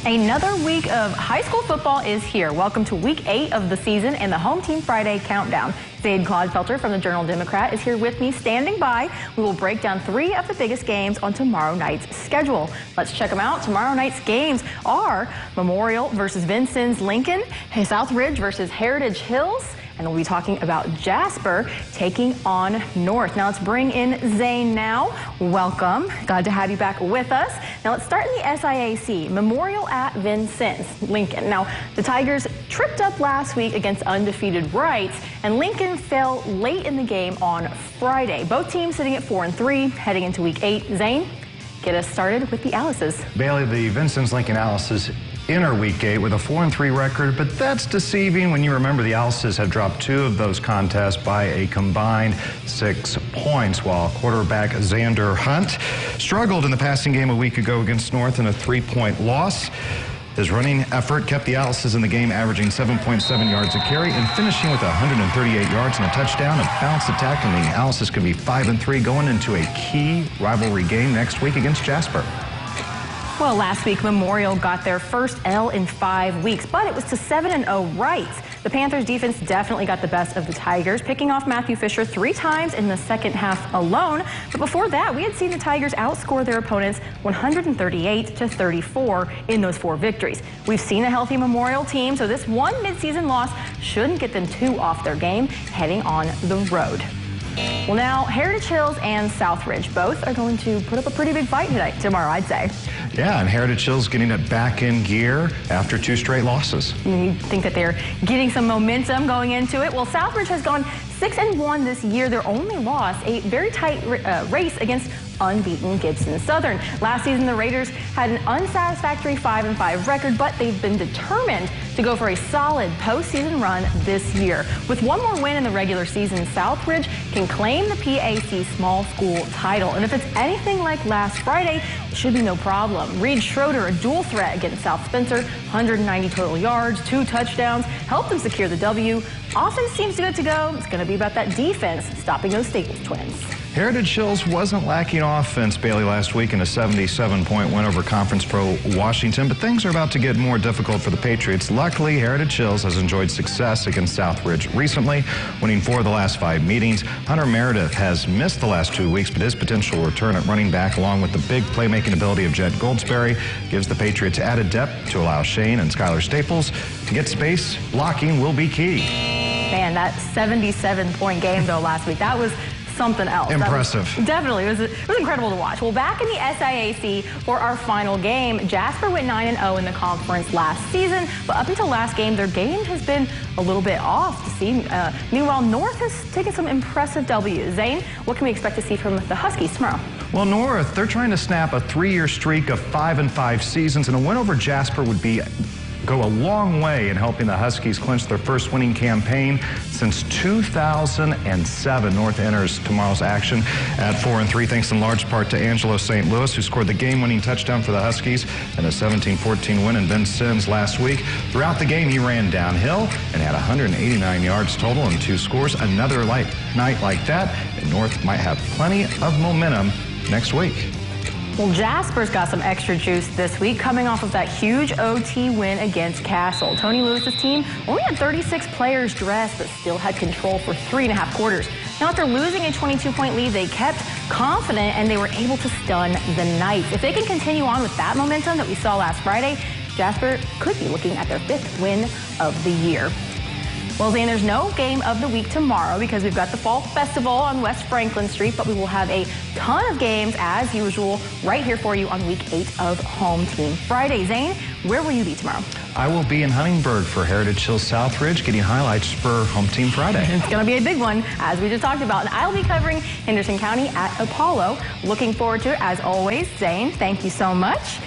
Another week of high school football is here. Welcome to week 8 of the season and the Home Team Friday countdown. Zaid Clodfelter from the Journal-Democrat is here with me, standing by. We will break down 3 of the biggest games on tomorrow night's schedule. Let's check them out. Tomorrow night's games are Memorial versus Vincennes Lincoln, Southridge versus Heritage Hills, and we'll be talking about Jasper taking on North. Now let's bring in Zane now. Welcome. Glad to have you back with us. Now let's start in the SIAC. Memorial at Vincennes Lincoln. Now the Tigers tripped up last week against undefeated Wrights, and Lincoln fell late in the game on Friday. Both teams sitting at 4-3 heading into week 8. Zane, get us started with the Alices. Bailey, the Vincennes Lincoln Alices enter week 8 with a 4-3 record, but that's deceiving when you remember the Alices have dropped 2 of those contests by a combined 6 points, while quarterback Xander Hunt struggled in the passing game a week ago against North in a 3-point loss. His running effort kept the Alices in the game, averaging 7.7 yards a carry and finishing with 138 yards and a touchdown. A balanced attack, and the Alices could be 5-3 going into a key rivalry game next week against Jasper. Well, last week, Memorial got their first L in 5 weeks, but it was to 7-0 Wrights. The Panthers' defense definitely got the best of the Tigers, picking off Matthew Fisher 3 times in the second half alone. But before that, we had seen the Tigers outscore their opponents 138-34 in those 4 victories. We've seen a healthy Memorial team, so this one midseason loss shouldn't get them too off their game heading on the road. Well, now, Heritage Hills and Southridge both are going to put up a pretty big fight tomorrow, I'd say. Yeah, and Heritage Hills getting it back in gear after 2 straight losses. You think that they're getting some momentum going into it? Well, Southridge has gone 6-1 this year. Their only loss, a very tight race against unbeaten Gibson Southern. Last season, the Raiders had an unsatisfactory 5-5 record, but they've been determined to go for a solid postseason run this year. With one more win in the regular season, Southridge can claim the PAC small school title. And if it's anything like last Friday, it should be no problem. Reed Schroeder, a dual threat against South Spencer, 190 total yards, 2 touchdowns, helped them secure the W. Offense seems good to go. It's going to be about that defense stopping those Staples twins. Heritage Hills wasn't lacking offense, Bailey, last week in a 77-point win over Conference Pro Washington, but things are about to get more difficult for the Patriots. Luckily, Heritage Hills has enjoyed success against Southridge recently, winning 4 of the last 5 meetings. Hunter Meredith has missed the last 2 weeks, but his potential return at running back, along with the big playmaking ability of Jed Goldsberry, gives the Patriots added depth to allow Shane and Skylar Staples to get space. Blocking will be key. Man, that 77-point game, though, last week, that was something else. Impressive. Definitely. It was incredible to watch. Well, back in the SIAC for our final game, Jasper went 9-0 in the conference last season, but up until last game, their game has been a little bit off to see. Meanwhile, North has taken some impressive W's. Zane, what can we expect to see from the Huskies tomorrow? Well, North, they're trying to snap a 3-year streak of 5-5 seasons, and a win over Jasper would go a long way in helping the Huskies clinch their first winning campaign since 2007. North enters tomorrow's action at 4-3, thanks in large part to Angelo St. Louis, who scored the game-winning touchdown for the Huskies in a 17-14 win in Vincennes last week. Throughout the game, he ran downhill and had 189 yards total and 2 scores. Another night like that, and North might have plenty of momentum next week. Well, Jasper's got some extra juice this week, coming off of that huge OT win against Castle. Tony Lewis's team only had 36 players dressed, but still had control for 3.5 quarters. Now, after losing a 22-point lead, they kept confident and they were able to stun the Knights. If they can continue on with that momentum that we saw last Friday, Jasper could be looking at their 5th win of the year. Well, Zane, there's no game of the week tomorrow because we've got the Fall Festival on West Franklin Street, but we will have a ton of games, as usual, right here for you on week 8 of Home Team Friday. Zane, where will you be tomorrow? I will be in Huntingburg for Heritage Hills Southridge, getting highlights for Home Team Friday. It's going to be a big one, as we just talked about, and I'll be covering Henderson County at Apollo. Looking forward to it, as always. Zane, thank you so much.